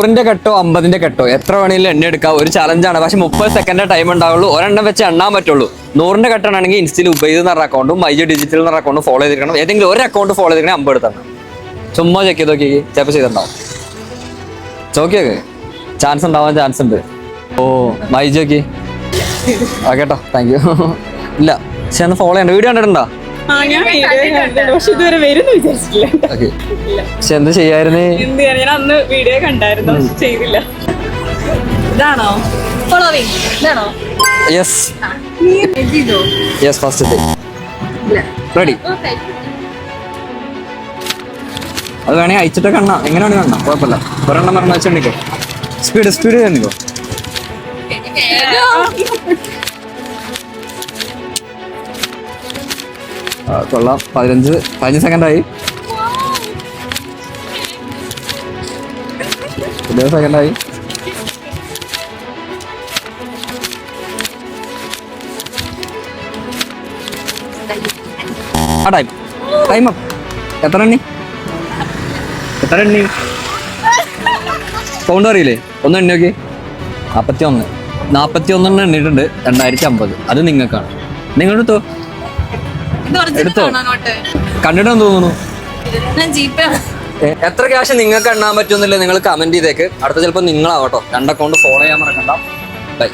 100ന്റെ കെട്ടോ 50ന്റെ കെട്ടോ എത്ര വേണമെങ്കിലും എണ്ണ എടുക്കാം. ഒരു ചലഞ്ചാണ്. പക്ഷെ 30 സെക്കൻഡ് ടൈം ഉണ്ടാവുള്ളൂ. ഒരെണ്ണം വെച്ച് എണ്ണാൻ പറ്റുള്ളൂ. 100ന്റെ കെട്ടാണെങ്കിൽ ഇൻസ്റ്റയിൽ ഉബൈദ് എന്ന് പറഞ്ഞ അക്കൗണ്ടും മൈജി ഡിജിറ്റൽ എന്ന് പറഞ്ഞ അക്കൗണ്ട് ഫോളോ ചെയ്തിരിക്കണം. ഏതെങ്കിലും ഒരു അക്കൗണ്ട് ഫോളോ ചെയ്തിരിക്കണം. 50 എടുത്തണം. ചുമ്മാ ചെക്ക് ചെയ്ത് നോക്കി, ചിലപ്പോൾ ചെയ്തിട്ടുണ്ടാവും. ചോക്കിയൊക്കെ ചാൻസ് ഉണ്ടാവാൻ ചാൻസ് ഉണ്ട്. ഓ മൈജി നോക്കി. കേട്ടോ, താങ്ക് യു. ഇല്ല പക്ഷെ അന്ന് ഫോളോ ചെയ്യണ്ട. വീഡിയോ കണ്ടിട്ടുണ്ടോ? പക്ഷെ എന്ത് ചെയ്യായിരുന്നേ? ഞാൻ അന്ന് വീഡിയോ കണ്ടായിരുന്നു, ചെയ്തില്ല. ഇതാണോ ഫോളോവിങ്? ഇതാണോ? Yes yes, first ready. അത് വേണേ അയച്ചിട്ടൊക്കെ എണ്ണ, എങ്ങനെ വേണേ എണ്ണ, കുഴപ്പമില്ല. ഒരെണ്ണം പറഞ്ഞ വെച്ചെണ്ണിക്കോ. സ്പീഡ് തന്നിക്കോ. കൊള്ളാം. 15 സെക്കൻഡായി. 20 സെക്കൻഡായി. Time up. എത്ര എണ്ണി കൗണ്ട് അറിയില്ലേ? ഒന്ന് എണ്ണി നോക്കി. 41 എണ്ണിയിട്ടുണ്ട്. 2050. അത് നിങ്ങൾക്കാണ്. നിങ്ങൾ എടുത്തോ. കണ്ടിട്ടെന്ന് തോന്നുന്നു. എത്ര ക്യാഷ് നിങ്ങൾക്ക് എണ്ണാൻ പറ്റുന്നില്ല നിങ്ങൾ കമന്റ് ചെയ്തേക്ക്. അടുത്ത ചിലപ്പോൾ നിങ്ങളാവട്ടോ. 2 അക്കൗണ്ട് ഫോളോ ചെയ്യാൻ മറക്കണ്ട. ബൈ.